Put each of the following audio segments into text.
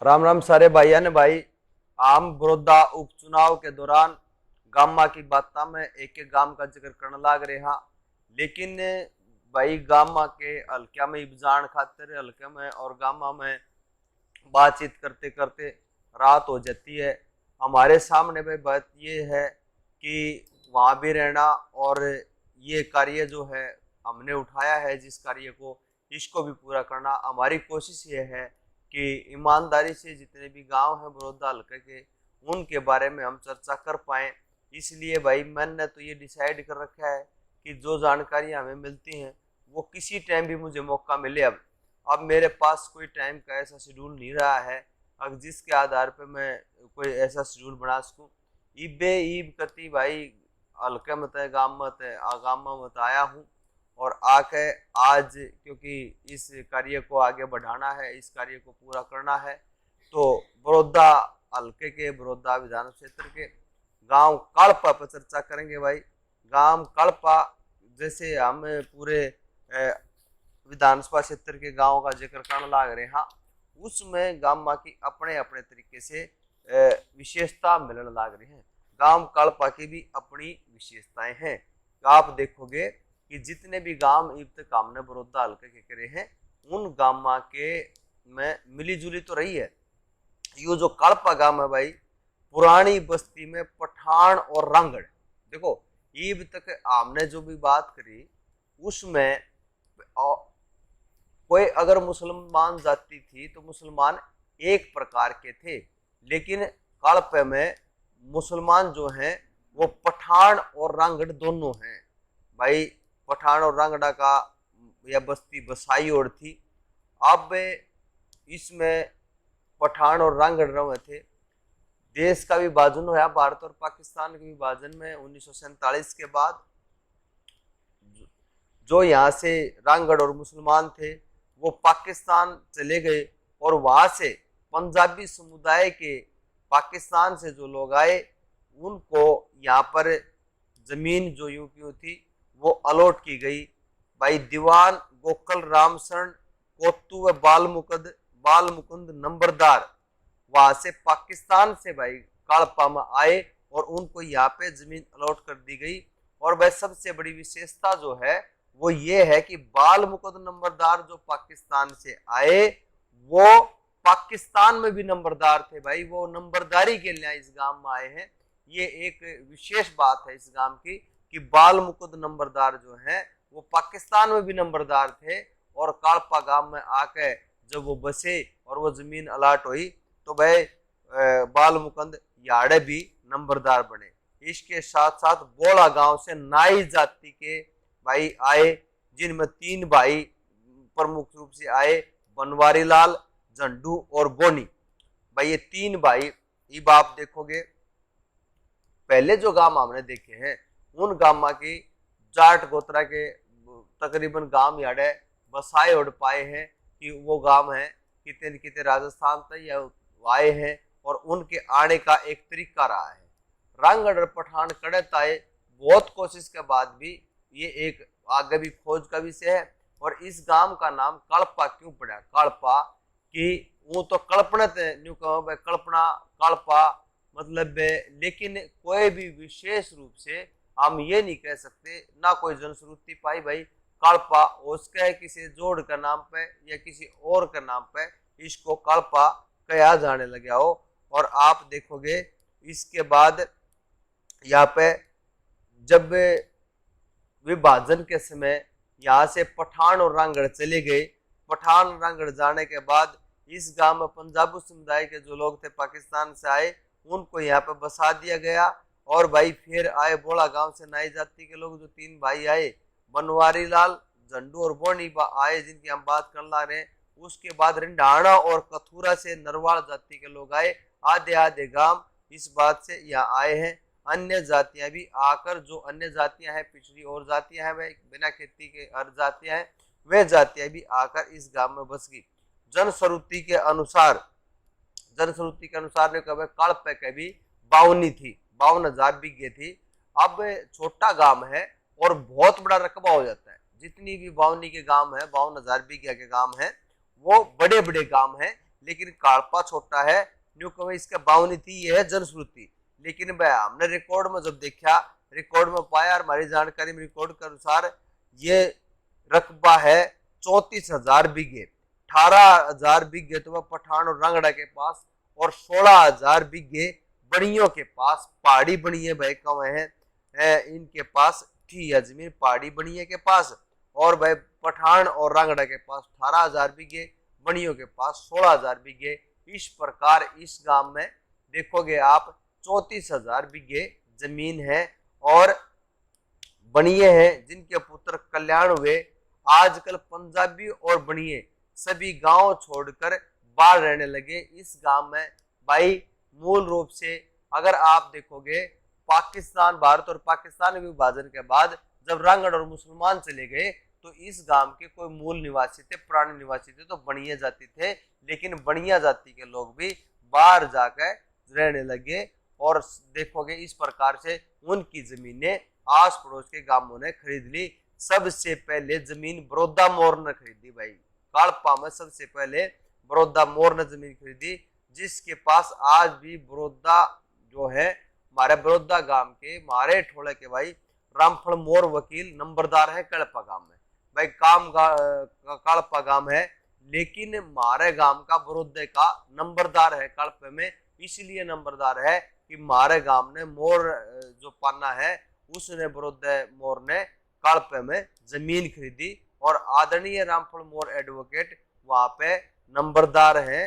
राम राम सारे भाइया ने भाई। आम बड़ौदा उपचुनाव के दौरान गामा की बात में एक एक गांव का जिक्र करने लाग रहे हाँ। लेकिन भाई गामा के हल्का में इब्जान खातिर हल्के में और गामा में बातचीत करते करते रात हो जाती है। हमारे सामने भाई बात ये है कि वहाँ भी रहना और ये कार्य जो है हमने उठाया है, जिस कार्य को इसको भी पूरा करना। हमारी कोशिश ये है कि ईमानदारी से जितने भी गांव हैं बड़ौदा हल्के के, उनके बारे में हम चर्चा कर पाएँ। इसलिए भाई मैंने तो ये डिसाइड कर रखा है कि जो जानकारी हमें मिलती हैं वो किसी टाइम भी मुझे मौका मिले। अब मेरे पास कोई टाइम का ऐसा शेड्यूल नहीं रहा है अब जिसके आधार पे मैं कोई ऐसा शेड्यूल बना सकूं। ईबे ईब कती भाई हल्के मत है गाम मत है आगाम मत आया हूँ और आके आज क्योंकि इस कार्य को आगे बढ़ाना है, इस कार्य को पूरा करना है, तो बड़ौदा हल्के के बड़ौदा विधान क्षेत्र के गांव कड़पा पर चर्चा करेंगे भाई। गांव कड़पा जैसे हम पूरे विधानसभा क्षेत्र के गांव का जिक्र करने लाग रहे हैं, उसमें गामा की अपने अपने तरीके से विशेषता मिलने लाग रही हैं। गांव कड़पा की भी अपनी विशेषताएं हैं। आप देखोगे कि जितने भी गांव अब तक हमने बड़ौदा हल्के के करे हैं उन गामा के में मिली जुली तो रही है। ये जो कड़पा गांव है भाई, पुरानी बस्ती में पठान और रांगड़, देखो ईब तक हमने जो भी बात करी उसमें कोई अगर मुसलमान जाति थी तो मुसलमान एक प्रकार के थे, लेकिन कड़पे में मुसलमान जो हैं वो पठान और रांगड़ दोनों हैं भाई। पठान और रांगड़ा का यह बस्ती बसाई और थी। अब इसमें पठान और रांगड़ रहे थे। देश का विभाजन हुआ भारत और पाकिस्तान के विभाजन में 1947 के बाद। जो यहाँ से रांगड़ और मुसलमान थे वो पाकिस्तान चले गए और वहां से पंजाबी समुदाय के पाकिस्तान से जो लोग आए उनको यहाँ पर जमीन जो यूं थी वो अलॉट की गई भाई। दीवान गोकल राम शरण कोत्तू व बाल मुकुंद नंबरदार वहां से पाकिस्तान से भाई कड़पा में आए और उनको यहाँ पे जमीन अलॉट कर दी गई। और वह सबसे बड़ी विशेषता जो है वो ये है कि बाल मुकुंद नंबरदार जो पाकिस्तान से आए वो पाकिस्तान में भी नंबरदार थे भाई, वो नंबरदारी के लिए इस गांव में आए हैं। ये एक विशेष बात है इस गांव की कि बाल मुकुंद नंबरदार जो हैं वो पाकिस्तान में भी नंबरदार थे और कड़पा गांव में आके जब वो बसे और वो जमीन अलाट हुई तो भाई बाल मुकुंद याड़े भी नंबरदार बने। इसके साथ साथ बोला गांव से नाई जाति के भाई आए, जिनमें 3 भाई प्रमुख रूप से आए, बनवारी लाल, झंडू और बोनी भाई। ये 3 भाई ये आप देखोगे पहले जो गांव हमने देखे हैं उन गांव की जाट गोत्रा के तकरीबन गांव याड़े बसाए उड़ पाए हैं कि वो गांव है कितने कितने राजस्थान तक या आए हैं और उनके आने का एक तरीका रहा है। रांगड़ पठान कड़े ताए बहुत कोशिश के बाद भी ये एक आगे भी खोज का विषय है। और इस गांव का नाम कड़पा क्यों पड़ा? कड़पा कि वो तो कल्पना न्यू कहो कल्पना कड़पा मतलब, लेकिन कोई भी विशेष रूप से हम ये नहीं कह सकते, ना कोई जनश्रुति पाई भाई कड़पा उसके किसी जोड़ का नाम पे या किसी और के नाम पे इसको कड़पा कहा जाने लगा हो। और आप देखोगे इसके बाद यहाँ पे जब विभाजन के समय यहाँ से पठान और रांगड़ चले गए, पठान रांगड़ जाने के बाद इस गांव में पंजाबी समुदाय के जो लोग थे पाकिस्तान से आए उनको यहाँ पे बसा दिया गया। और भाई फिर आए बोला गांव से नाई जाति के लोग जो 3 भाई आए, बनवारी लाल, झंडू और बोनी आए जिनकी हम बात कर ला रहे हैं। उसके बाद रिंडाणा और कथूरा से नरवाड़ जाति के लोग आए। आधे आधे गांव इस बात से यहाँ आए हैं। अन्य जातियां भी आकर, जो अन्य जातियां हैं पिछड़ी और जातियां हैं, वह बिना खेती के हर जातियां हैं, वे जातियां भी आकर इस गांव में बस गई। जनश्रुति के अनुसार ने कहा कड़पे के भी 52,000 बीघे थी। अब छोटा गांव है और बहुत बड़ा रकबा हो जाता है। जितनी भी 52 के गांव है 52,000 बीघे के गांव है वो बड़े बड़े गांव हैं। लेकिन काड़पा छोटा है, न्यू कहे इसका बावनी थी, ये है जनश्रुति। लेकिन भाई हमने रिकॉर्ड में जब देखा, रिकॉर्ड में पाया और हमारी जानकारी में रिकॉर्ड के अनुसार ये रकबा है 34,000 बीघे, 18,000 बीघे तो वह पठान और रंगड़ा के पास, और 16,000 बीघे बड़ियों के पास, पहाड़ी बड़िए भाई कौन है इनके पास थी यह जमीन, पहाड़ी बड़िए के पास, और भाई पठान और रंगड़ा के पास 18,000 बीघे, बड़ियों के पास 16,000 बीघे। इस प्रकार इस गांव में देखोगे आप 34,000 बीघे जमीन है और बनिए हैं जिनके पुत्र कल्याण हुए। आजकल पंजाबी और बनिए सभी गांव छोड़कर बाहर रहने लगे। इस गांव में भाई मूल रूप से अगर आप देखोगे पाकिस्तान, भारत और पाकिस्तान के विभाजन के बाद जब रंगड़ और मुसलमान चले गए तो इस गांव के कोई मूल निवासी थे, पुराने निवासी थे तो बनिया जाति थे, लेकिन बनिया जाति के लोग भी बाहर जाकर रहने लगे और देखोगे इस प्रकार से उनकी जमीनें आस पड़ोस के गांवों ने खरीद ली। सबसे पहले जमीन बड़ौदा मोर ने खरीदी भाई, काड़पा में सबसे पहले बड़ौदा मोर ने जमीन खरीदी, जिसके पास आज भी बड़ौदा जो है हमारे बड़ौदा गांव के मारे ठोले के भाई रामफल मोर वकील नंबरदार है कड़पा गांव में भाई, काड़पा गांव है, लेकिन मारे गांव का बड़ौदे का नंबरदार है कड़पे में। इसलिए नंबरदार है कि मारे गांव ने मोर जो पाना है उसने बड़ौदे मोर ने कड़पे में जमीन खरीदी और आदरणीय रामफल मोर एडवोकेट वहां पे नंबरदार हैं।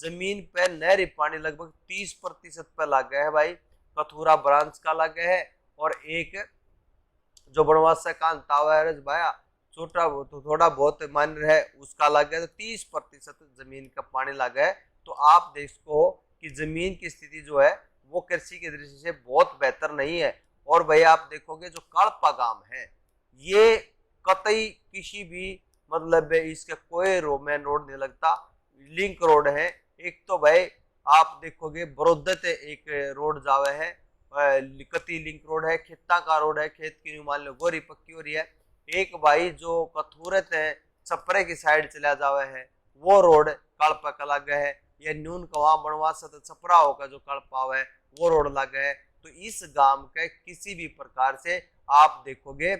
जमीन पे नहरी पानी लगभग 30% पे लग गया है भाई, कथूरा ब्रांच का लग गया है, और एक जो बनवास से कांतावा है भाया छोटा तो थोड़ा बहुत मान्य है उसका लग गया, तो 30% जमीन का पानी लगा है। तो आप देखो कि जमीन की स्थिति जो है वो कृषि की दृष्टि से बहुत बेहतर नहीं है। और भाई आप देखोगे जो काड़पा गांव है ये कतई किसी भी मतलब इसके कोई मेन रोड नहीं लगता, लिंक रोड है। एक तो भाई आप देखोगे बड़ौदा से एक रोड जावे है, कती लिंक रोड है, खेता का रोड है, खेत की मान लो गोरी पक्की हो रही है। एक भाई जो कथूरत है छपरे की साइड चला जावे है वो रोड काड़पा का लग है, या न्यून कवा बनवास से छपरा होगा जो काड़पा है वो रोड लग है। तो इस गांव के किसी भी प्रकार से आप देखोगे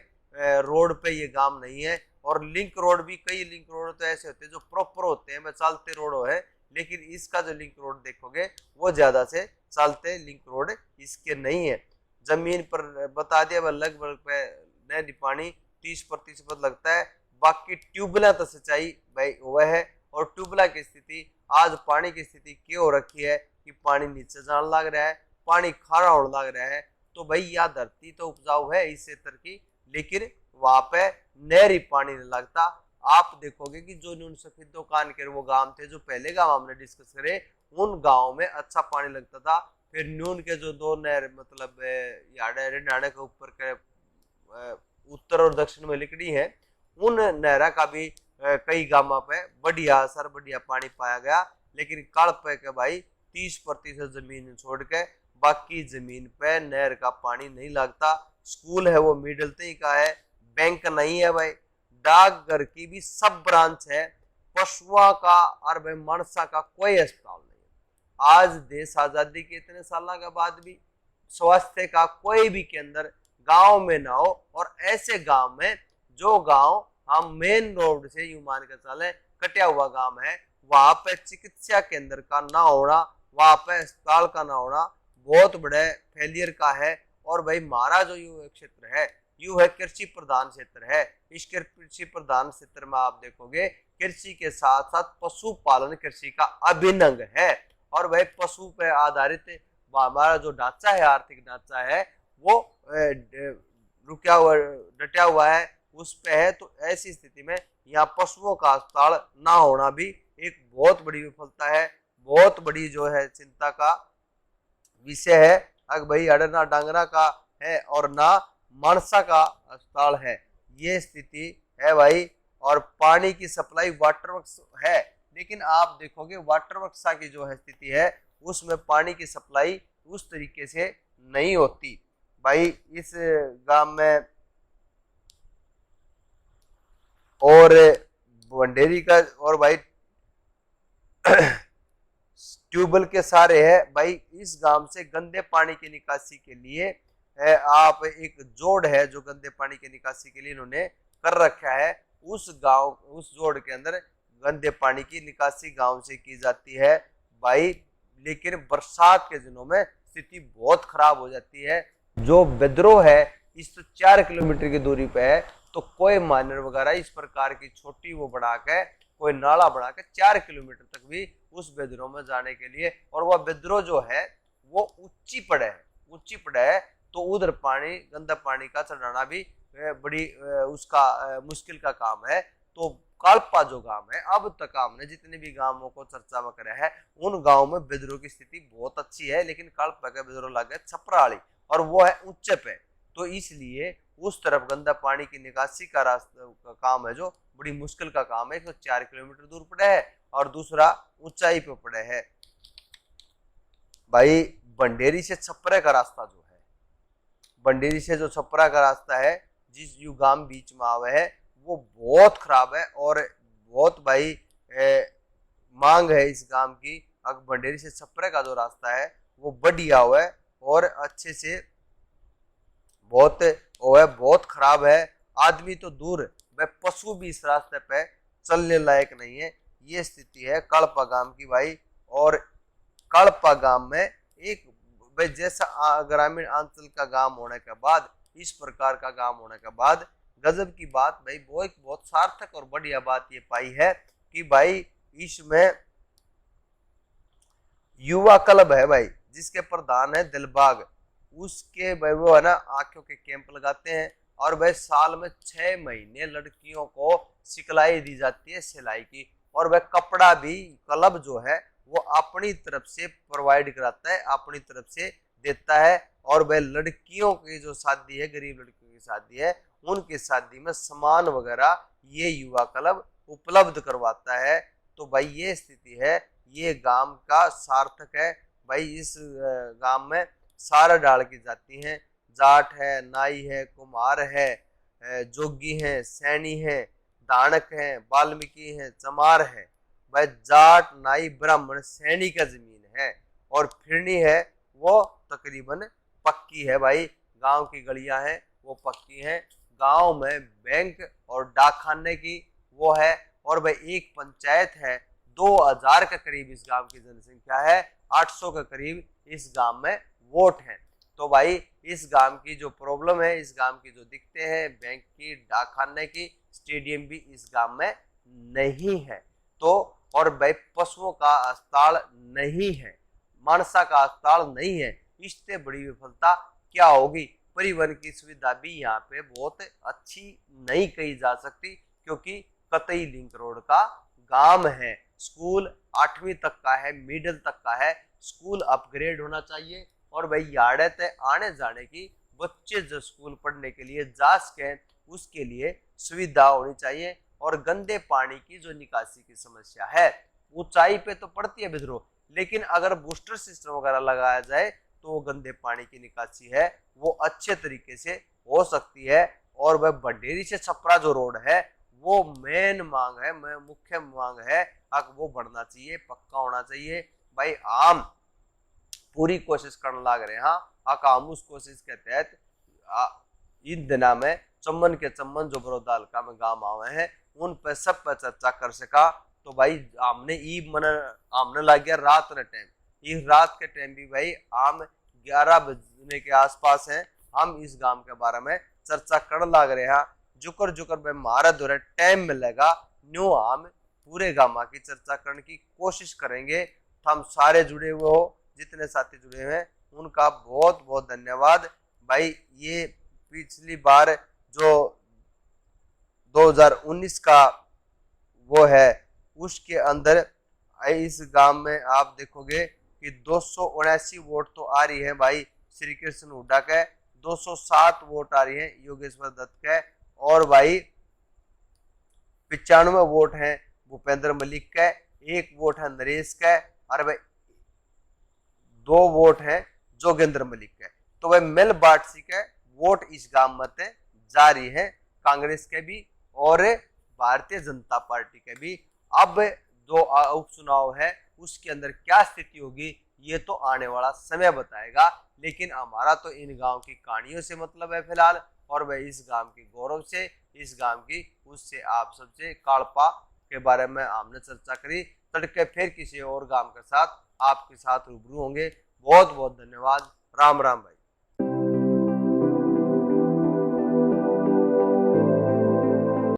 रोड पे ये गांव नहीं है। और लिंक रोड भी, कई लिंक रोड तो ऐसे होते हैं जो प्रॉपर होते हैं, चलते रोड है, लेकिन इसका जो लिंक रोड देखोगे वो ज्यादा से चलते लिंक रोड इसके नहीं है। जमीन पर बता दिया लगभग नहरी पानी 30% लगता है, बाकी ट्यूबवेल तो सिंचाई भाई वह है। और ट्यूबवेल की स्थिति आज पानी की स्थिति क्या हो रखी है कि पानी नीचे जाने लग रहा है, पानी खारा होने लग रहा है। तो भाई यह धरती तो उपजाऊ है इस क्षेत्र की, लेकिन वहां पे नहरी पानी नहीं लगता। आप देखोगे कि जो न्यून सफेद दुकान के वो गांव थे जो पहले गांव हमने डिस्कस करे, उन गांव में अच्छा पानी लगता था। फिर न्यून के जो दो नहर मतलब हरियाणा के ऊपर के उत्तर और दक्षिण में लिकड़ी है, उन नहरा का भी कई गांव पे बढ़िया पानी पाया गया। लेकिन काड़पे के भाई 30% जमीन छोड़ के बाकी जमीन पे नहर का पानी नहीं लगता। स्कूल है वो मिडिल तक का है, बैंक नहीं है भाई, डाकघर की भी सब ब्रांच है, पशुओं का और भाई मानसा का कोई अस्पताल नहीं है। आज देश आजादी के इतने साल के बाद भी स्वास्थ्य का कोई भी केंद्र गांव में ना हो। और ऐसे गांव में जो गांव हम मेन रोड से यूं मान के चले कटिया हुआ गांव है, वहां पे चिकित्सा केंद्र का ना होना, वहां पे अस्पताल का ना होना बहुत बड़े फेलियर का है। और भाई हमारा जो यू क्षेत्र है यू है कृषि प्रधान क्षेत्र है। इस कृषि प्रधान क्षेत्र में आप देखोगे कृषि के साथ साथ पशुपालन कृषि का अभिन्न अंग है। और भाई पशु पे आधारित हमारा जो ढांचा है, आर्थिक ढांचा है, वो रुका हुआ डटा हुआ है उस पे है। तो ऐसी स्थिति में यहाँ पशुओं का अस्पताल ना होना भी एक बहुत बड़ी विफलता है, बहुत बड़ी जो है चिंता का विषय है। अगर भाई अडना डांगरा का है और ना मानसा का अस्पताल है, ये स्थिति है भाई। और पानी की सप्लाई वाटर वर्क्स है, लेकिन आप देखोगे वाटर वर्क्स की जो है स्थिति है उसमें पानी की सप्लाई उस तरीके से नहीं होती भाई इस गांव में। और भंडेरी का और भाई ट्यूबवेल के सहारे है। भाई इस गांव से गंदे पानी की निकासी के लिए आप एक जोड़ है जो गंदे पानी की निकासी के लिए इन्होंने कर रखा है। उस जोड़ के अंदर गंदे पानी की निकासी गांव से की जाती है भाई। लेकिन बरसात के दिनों में स्थिति बहुत खराब हो जाती है। जो विद्रोह है इस 4 किलोमीटर की दूरी पे है, तो कोई माइनर वगैरह इस प्रकार की छोटी वो बढ़ा के कोई नाला बढ़ा के 4 किलोमीटर तक भी उस विद्रोह में जाने के लिए, और वह विद्रोह जो है वो ऊंची पड़े है तो उधर पानी गंदा पानी का चढ़ाना भी बड़ी उसका मुश्किल का काम है। तो कल्पा जो गांव है, अब तक हमने जितने भी गांवों को चर्चा में करा है उन गांवों में विद्रोह की स्थिति बहुत अच्छी है, लेकिन कल्पा का विद्रोह लग गया छपराली और वो है ऊंचे पे, तो इसलिए उस तरफ गंदा पानी की निकासी का रास्ता का काम है जो बड़ी मुश्किल का काम है। 104 किलोमीटर दूर पड़े है और दूसरा ऊंचाई पे पड़े है। भाई बंडेरी से छपरा का रास्ता जो है, बंडेरी से जो छपरा का रास्ता है जिस युगाम बीच में आवे है वो बहुत खराब है और बहुत भाई मांग है इस गांव की। अगर बंडेरी से छपरा का जो रास्ता है वो बढ़िया हुआ है और अच्छे से बहुत खराब है। आदमी तो दूर वह पशु भी इस रास्ते पे चलने लायक नहीं है। ये स्थिति है कल्पा गांव की भाई। और कल्पा गांव में एक भाई जैसा ग्रामीण अंचल का गांव होने के बाद, इस प्रकार का गांव होने के बाद गजब की बात भाई बहुत सार्थक और बढ़िया बात ये पाई है कि भाई इसमें युवा क्लब है भाई, जिसके प्रधान है दिलबाग। उसके भाई वो है ना आंखों के कैंप लगाते हैं और भाई साल में 6 महीने लड़कियों को सिखलाई दी जाती है सिलाई की, और वह कपड़ा भी क्लब जो है वो अपनी तरफ से प्रोवाइड कराता है, अपनी तरफ से देता है। और वह लड़कियों की जो शादी है, गरीब लड़कियों की शादी है, उनकी शादी में सामान वगैरह ये युवा क्लब उपलब्ध करवाता है। तो भाई ये स्थिति है, ये गांव का सार्थक है भाई। इस गांव में सारा डाल की जाती हैं, जाट है, नाई है, कुम्हार है, जोगी है, सैनी है, दानक है, वाल्मीकि है, चमार है। भाई जाट नाई ब्राह्मण सैनी का जमीन है और फिरनी है वो तकरीबन पक्की है भाई। गांव की गलियां हैं वो पक्की हैं। गांव में बैंक और डाकखाने की वो है। और भाई एक पंचायत है, 2000 के करीब इस गांव की जनसंख्या है, 800 के करीब इस गांव में वोट हैं। तो भाई इस गांव की जो प्रॉब्लम है, इस गांव की जो दिक्कतें हैं, बैंक की, डाकखाने की, स्टेडियम भी इस गांव में नहीं है। तो और भाई पशुओं का अस्पताल नहीं है, मानसा का अस्पताल नहीं है। इससे बड़ी विफलता क्या होगी? परिवहन की सुविधा भी यहाँ पे बहुत अच्छी नहीं कही जा सकती, क्योंकि कतई लिंक रोड का गांव है। स्कूल 8वीं तक का है, मिडिल तक का है। स्कूल अपग्रेड होना चाहिए और भाई यार्ड है आने जाने की, बच्चे जो स्कूल पढ़ने के लिए जा सके उसके लिए सुविधा होनी चाहिए। और गंदे पानी की जो निकासी की समस्या है, ऊंचाई पे तो पड़ती है विद्रोह, लेकिन अगर बूस्टर सिस्टम वगैरह लगाया जाए तो वो गंदे पानी की निकासी है वो अच्छे तरीके से हो सकती है। और वह बंडेरी से छपरा जो रोड है वो मेन मांग है, मुख्य मांग है, अब वो बढ़ना चाहिए, पक्का होना चाहिए भाई। आम पूरी कोशिश करने लग रहे हैं। हाँ हम उस कोशिश के तहत इन दिना में चम्मन के चम्मन जो बड़ौदा हल्का में गांव आवे हैं उन पर सब पर चर्चा कर सका। तो भाई हमने आमने लग गया रात ने टाइम, इस रात के टाइम भी भाई आम 11 बजने के आसपास है। हम इस गांव के बारे में चर्चा करने लग रहे हैं। जुकर भाई मारा दो टाइम मिलेगा न्यू हम पूरे गांव की चर्चा करने की कोशिश करेंगे। तो हम सारे जुड़े हुए हो, जितने साथी जुड़े हुए हैं उनका बहुत बहुत धन्यवाद भाई। ये पिछली बार जो 2019 का वो है उसके अंदर इस गांव में आप देखोगे कि 279 वोट तो आ रही है भाई श्री कृष्ण हुड्डा के, 207 वोट आ रही है योगेश्वर दत्त के, और भाई 95 वोट हैं भूपेंद्र मलिक के, 1 वोट है नरेश के, और भाई 2 वोट हैं जोगेंद्र मलिक के। तो भाई मिल बाटसी के वोट इस गांव में जारी है, कांग्रेस के भी और भारतीय जनता पार्टी के भी। अब जो उपचुनाव है उसके अंदर क्या स्थिति होगी ये तो आने वाला समय बताएगा। लेकिन हमारा तो इन गांव की कहानियों से मतलब है फिलहाल, और वह इस गांव के गौरव से, इस गांव की उससे आप सबसे काड़पा के बारे में हमने चर्चा करी। तड़के फिर किसी और गांव के साथ आपके साथ रूबरू होंगे। बहुत बहुत धन्यवाद। राम राम भाई।